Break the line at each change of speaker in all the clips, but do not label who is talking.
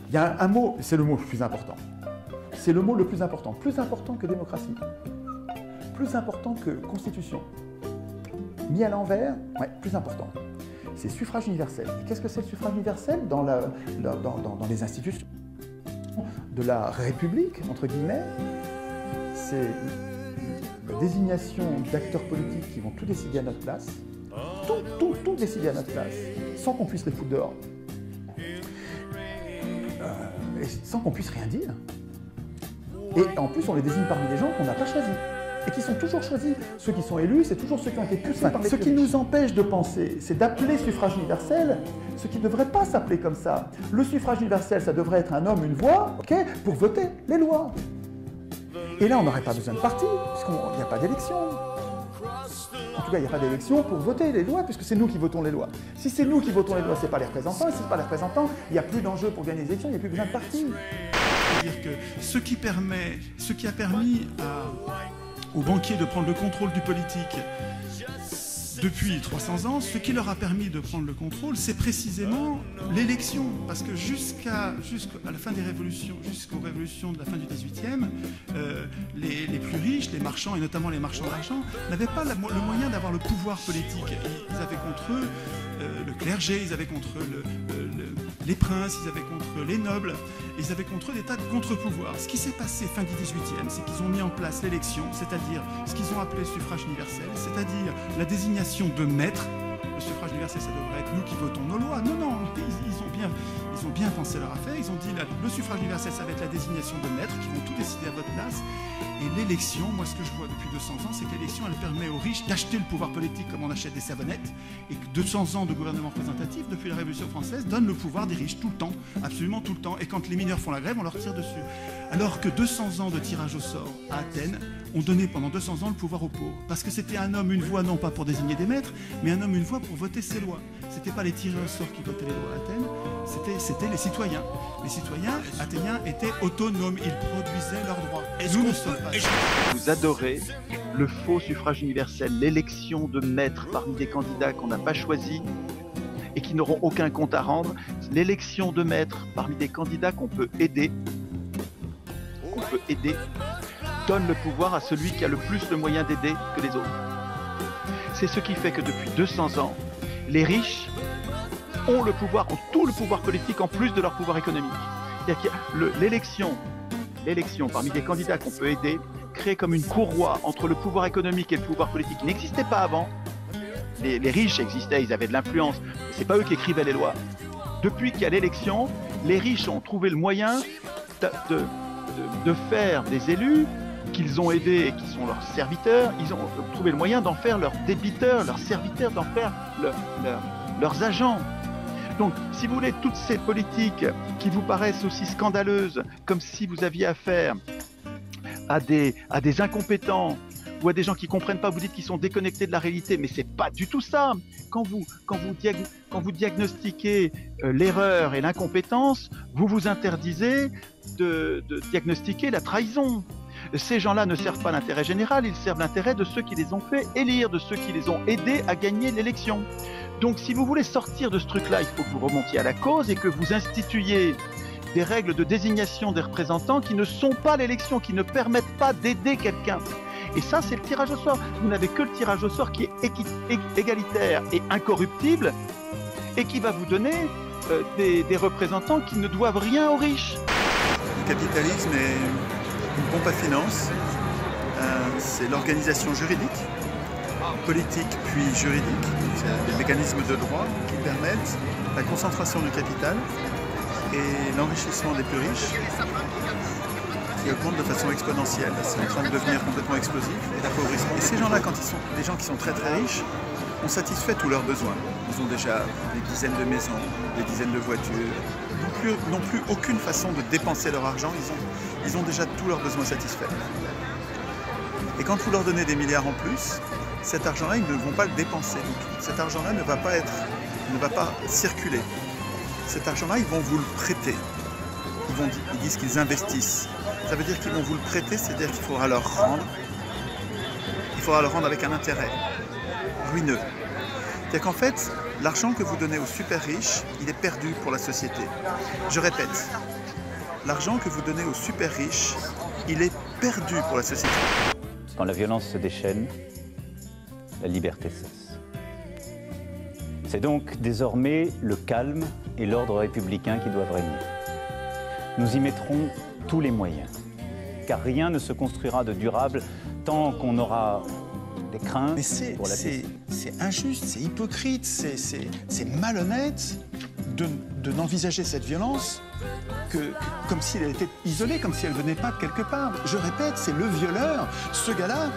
Il y a un mot, c'est le mot le plus important. C'est le mot le plus important que démocratie, plus important que constitution. Mis à l'envers, ouais, plus important. C'est suffrage universel. Et qu'est-ce que c'est le suffrage universel dans les institutions de la République, entre guillemets? C'est la désignation d'acteurs politiques qui vont tout décider à notre place, tout décider à notre place, sans qu'on puisse les foutre dehors, et sans qu'on puisse rien dire. Et en plus, on les désigne parmi des gens qu'on n'a pas choisis, et qui sont toujours choisis. Ceux qui sont élus, c'est toujours ceux qui ont été poussés par les... Ce qui nous empêche de penser, c'est d'appeler suffrage universel ce qui ne devrait pas s'appeler comme ça. Le suffrage universel, ça devrait être un homme, une voix, okay, pour voter les lois. Et là, on n'aurait pas besoin de parti, puisqu'il n'y a pas d'élection. En tout cas, il n'y a pas d'élection pour voter les lois, puisque c'est nous qui votons les lois. Si c'est nous qui votons les lois, ce n'est pas les représentants. Et si ce n'est pas les représentants, il n'y a plus d'enjeu pour gagner les élections, il n'y a plus besoin de parti.
C'est-à-dire que ce qui a permis aux banquiers de prendre le contrôle du politique depuis 300 ans, ce qui leur a permis de prendre le contrôle, c'est précisément l'élection. Parce que jusqu'à la fin des révolutions, jusqu'aux révolutions de la fin du XVIIIe, les plus riches, les marchands, et notamment les marchands d'argent, n'avaient pas le moyen d'avoir le pouvoir politique. Ils avaient contre eux le clergé, ils avaient contre eux les princes, ils avaient contre les nobles, ils avaient contre eux des tas de contre-pouvoirs. Ce qui s'est passé fin du XVIIIe, c'est qu'ils ont mis en place l'élection, c'est-à-dire ce qu'ils ont appelé suffrage universel, c'est-à-dire la désignation de maîtres. Le suffrage universel, ça devrait être nous qui votons nos lois. Non, non, ils ont bien pensé leur affaire. Ils ont dit le suffrage universel, ça va être la désignation de maîtres qui vont tout décider à votre place. Et l'élection, moi ce que je vois depuis 200 ans, c'est que l'élection, elle permet aux riches d'acheter le pouvoir politique comme on achète des savonnettes, et que 200 ans de gouvernement représentatif, depuis la Révolution française, donnent le pouvoir des riches tout le temps, absolument tout le temps. Et quand les mineurs font la grève, on leur tire dessus. Alors que 200 ans de tirage au sort à Athènes ont donné pendant 200 ans le pouvoir aux pauvres. Parce que c'était un homme, une voix, non pas pour désigner des maîtres, mais un homme, une voix pour voter ses lois. C'était pas les tirés au sort qui votaient les lois à Athènes, c'était les citoyens. Les citoyens athéniens étaient autonomes, ils produisaient leurs droits. Nous ne sommes pas.
Vous adorez le faux suffrage universel, l'élection de maîtres parmi des candidats qu'on n'a pas choisis et qui n'auront aucun compte à rendre, l'élection de maîtres parmi des candidats qu'on peut aider, donne le pouvoir à celui qui a le plus le moyen d'aider que les autres. C'est ce qui fait que depuis 200 ans, les riches ont le pouvoir, ont tout le pouvoir politique en plus de leur pouvoir économique. C'est-à-dire que l'élection parmi des candidats qu'on peut aider crée comme une courroie entre le pouvoir économique et le pouvoir politique qui n'existait pas avant. Les riches existaient, ils avaient de l'influence, mais c'est pas eux qui écrivaient les lois. Depuis qu'il y a l'élection, les riches ont trouvé le moyen de faire des élus qu'ils ont aidés et qui sont leurs serviteurs, ils ont trouvé le moyen d'en faire leurs débiteurs, leurs serviteurs, d'en faire leurs agents. Donc, si vous voulez, toutes ces politiques qui vous paraissent aussi scandaleuses, comme si vous aviez affaire à des incompétents ou à des gens qui ne comprennent pas, vous dites qu'ils sont déconnectés de la réalité, mais c'est pas du tout ça. Quand vous diagnostiquez l'erreur et l'incompétence, vous vous interdisez de diagnostiquer la trahison. Ces gens-là ne servent pas l'intérêt général, ils servent l'intérêt de ceux qui les ont fait élire, de ceux qui les ont aidés à gagner l'élection. Donc si vous voulez sortir de ce truc-là, il faut que vous remontiez à la cause et que vous instituiez des règles de désignation des représentants qui ne sont pas l'élection, qui ne permettent pas d'aider quelqu'un. Et ça, c'est le tirage au sort. Vous n'avez que le tirage au sort qui est égalitaire et incorruptible et qui va vous donner des représentants qui ne doivent rien aux riches.
Le capitalisme est une pompe à finances. C'est l'organisation juridique, politique puis juridique. C'est des mécanismes de droit qui permettent la concentration du capital et l'enrichissement des plus riches qui augmente de façon exponentielle. C'est en train de devenir complètement explosif et l'appauvrissement. Et ces gens-là, quand ils sont des gens qui sont très très riches, ont satisfait tous leurs besoins. Ils ont déjà des dizaines de maisons, des dizaines de voitures, n'ont plus aucune façon de dépenser leur argent, ils ont déjà tous leurs besoins satisfaits. Et quand vous leur donnez des milliards en plus, cet argent-là, ils ne vont pas le dépenser. Donc, cet argent-là ne va pas circuler. Cet argent-là, ils vont vous le prêter. Ils disent qu'ils investissent. Ça veut dire qu'ils vont vous le prêter, c'est-à-dire qu'il faudra leur rendre. Il faudra leur rendre avec un intérêt ruineux. C'est-à-dire qu'en fait, l'argent que vous donnez aux super riches, il est perdu pour la société. Je répète, L'argent que vous donnez aux super riches, il est perdu pour la société.
Quand la violence se déchaîne, la liberté cesse. C'est donc désormais le calme et l'ordre républicain qui doivent régner. Nous y mettrons tous les moyens, car rien ne se construira de durable tant qu'on aura des craintes pour la paix.
C'est injuste, c'est hypocrite, c'est malhonnête de n'envisager cette violence comme si elle était isolée, comme si elle ne venait pas de quelque part. Je répète, c'est le violeur. Ce gars-là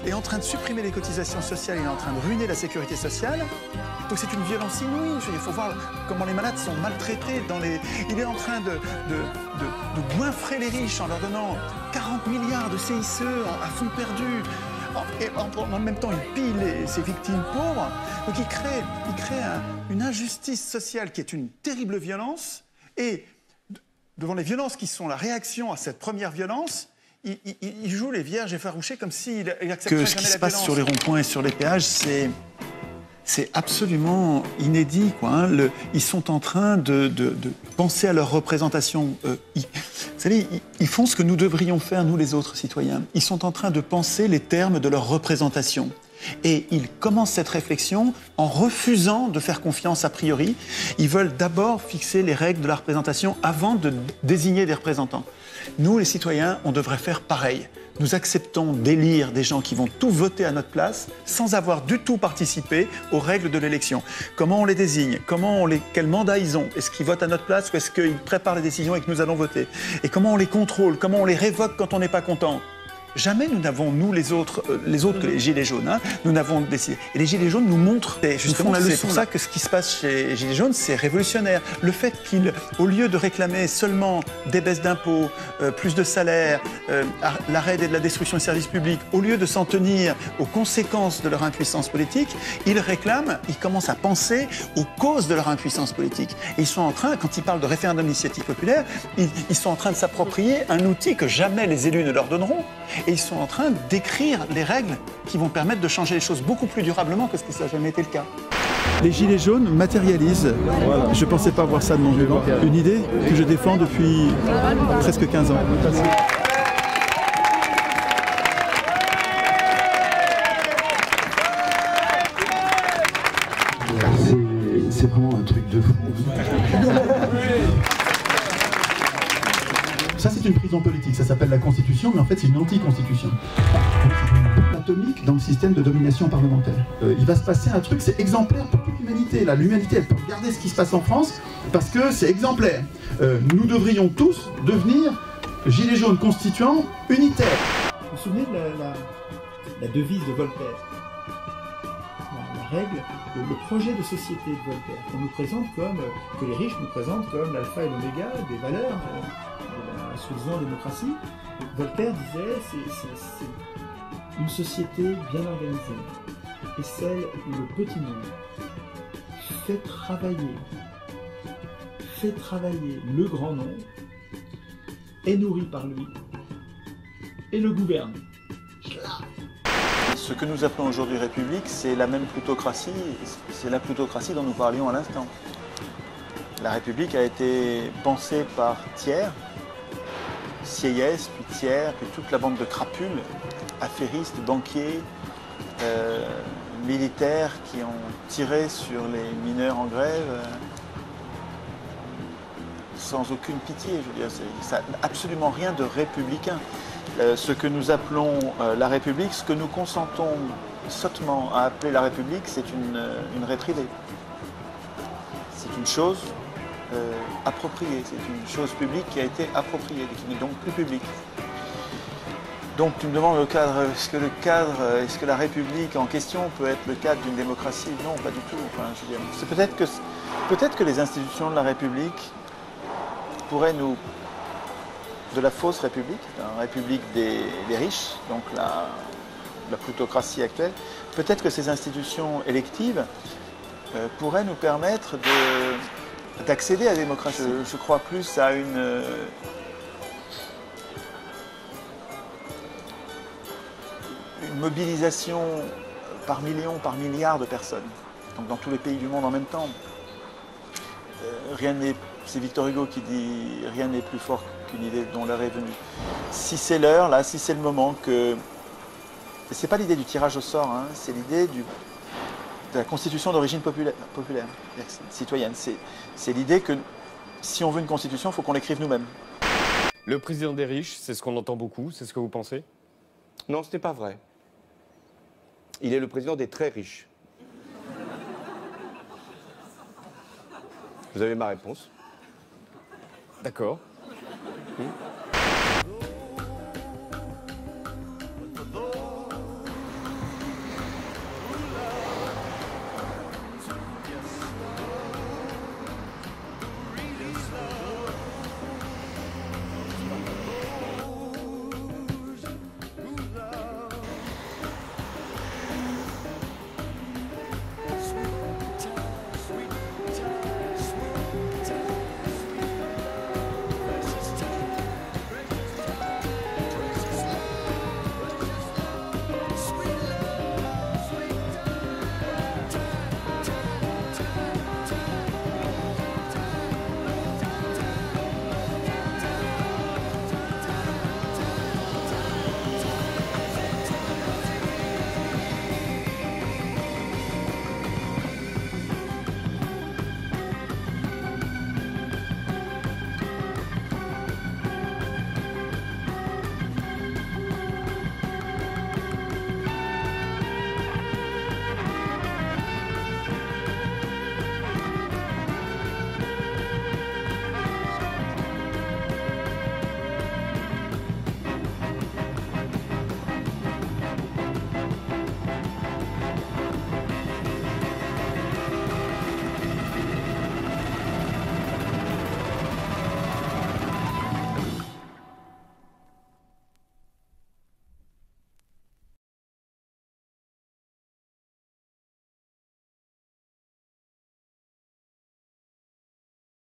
est en train de supprimer les cotisations sociales, il est en train de ruiner la sécurité sociale. Donc c'est une violence inouïe. Il faut voir comment les malades sont maltraités. Il est en train de goinfrer les riches en leur donnant 40 milliards de CICE à fonds perdus. Et en même temps, il pille ses victimes pauvres. Donc il crée une injustice sociale qui est une terrible violence. Et devant les violences qui sont la réaction à cette première violence, il joue les vierges effarouchées comme s'il accepterait jamais la violence. Ce qui se passe sur les ronds-points et sur les péages, c'est absolument inédit, quoi, hein. Ils sont en train de penser à leur représentation. Vous savez, ils font ce que nous devrions faire, nous les autres citoyens. Ils sont en train de penser les termes de leur représentation. Et ils commencent cette réflexion en refusant de faire confiance a priori. Ils veulent d'abord fixer les règles de la représentation avant de désigner des représentants. Nous, les citoyens, on devrait faire pareil. Nous acceptons d'élire des gens qui vont tout voter à notre place sans avoir du tout participé aux règles de l'élection. Comment on les désigne? Quel mandat ils ont? Est-ce qu'ils votent à notre place ou est-ce qu'ils préparent les décisions et que nous allons voter? Et comment on les contrôle? Comment on les révoque quand on n'est pas content? Jamais nous n'avons, nous les autres que les Gilets jaunes, hein, nous n'avons décidé. Et les Gilets jaunes nous montrent justement la leçon. C'est pour ça que ce qui se passe chez les Gilets jaunes, c'est révolutionnaire. Le fait qu'ils, au lieu de réclamer seulement des baisses d'impôts, plus de salaires, l'arrêt de la destruction des services publics, au lieu de s'en tenir aux conséquences de leur impuissance politique, ils commencent à penser aux causes de leur impuissance politique. Et ils sont en train, quand ils parlent de référendum d'initiative populaire, ils sont en train de s'approprier un outil que jamais les élus ne leur donneront. Et ils sont en train d'écrire les règles qui vont permettre de changer les choses beaucoup plus durablement que ce que ça n'a jamais été le cas. Les Gilets jaunes matérialisent, je ne pensais pas voir ça de mon vivant, une idée que je défends depuis presque 15 ans. C'est vraiment un truc de fou. Ça, c'est une prison politique, ça s'appelle la Constitution, mais en fait, c'est une anti-constitution. C'est une bombe atomique dans le système de domination parlementaire. Il va se passer un truc, c'est exemplaire pour toute l'humanité. L'humanité, elle peut regarder ce qui se passe en France, parce que c'est exemplaire. Nous devrions tous devenir gilets jaunes constituants unitaires. Vous vous souvenez de la devise de Voltaire? La règle, le projet de société de Voltaire, qu'on nous présente comme, que les riches nous présentent comme l'alpha et l'oméga des valeurs de la soi-disant démocratie. Voltaire disait c'est une société bien organisée et celle où le petit monde fait travailler le grand nombre, est nourri par lui et le gouverne.
Ce que nous appelons aujourd'hui République, c'est la même plutocratie, c'est la plutocratie dont nous parlions à l'instant. La République a été pensée par Thiers, Sieyès, puis Thiers, puis toute la bande de crapules, affairistes, banquiers, militaires qui ont tiré sur les mineurs en grève sans aucune pitié. Je veux dire, ça n'a absolument rien de républicain. Ce que nous appelons la République, ce que nous consentons sottement à appeler la République, c'est une raie privée. C'est une chose appropriée, c'est une chose publique qui a été appropriée, qui n'est donc plus publique. Donc tu me demandes le cadre, est-ce que la République en question peut être le cadre d'une démocratie? Non, pas du tout. Enfin, je veux dire, c'est peut-être que les institutions de la République pourraient nous... de la fausse République, la République des riches, donc la plutocratie actuelle, peut-être que ces institutions électives pourraient nous permettre d'accéder à la démocratie. Je crois plus à une mobilisation par millions, par milliards de personnes, donc dans tous les pays du monde en même temps. c'est Victor Hugo qui dit « Rien n'est plus fort qu'une idée dont l'heure est venue ». Si c'est l'heure, là, si c'est le moment que... C'est pas l'idée du tirage au sort, hein, c'est l'idée de la constitution d'origine populaire, citoyenne. C'est l'idée que si on veut une constitution, il faut qu'on l'écrive nous-mêmes.
Le président des riches, c'est ce qu'on entend beaucoup, c'est ce que vous pensez?
Non, ce n'est pas vrai. Il est le président des très riches. Vous avez ma réponse.
D'accord.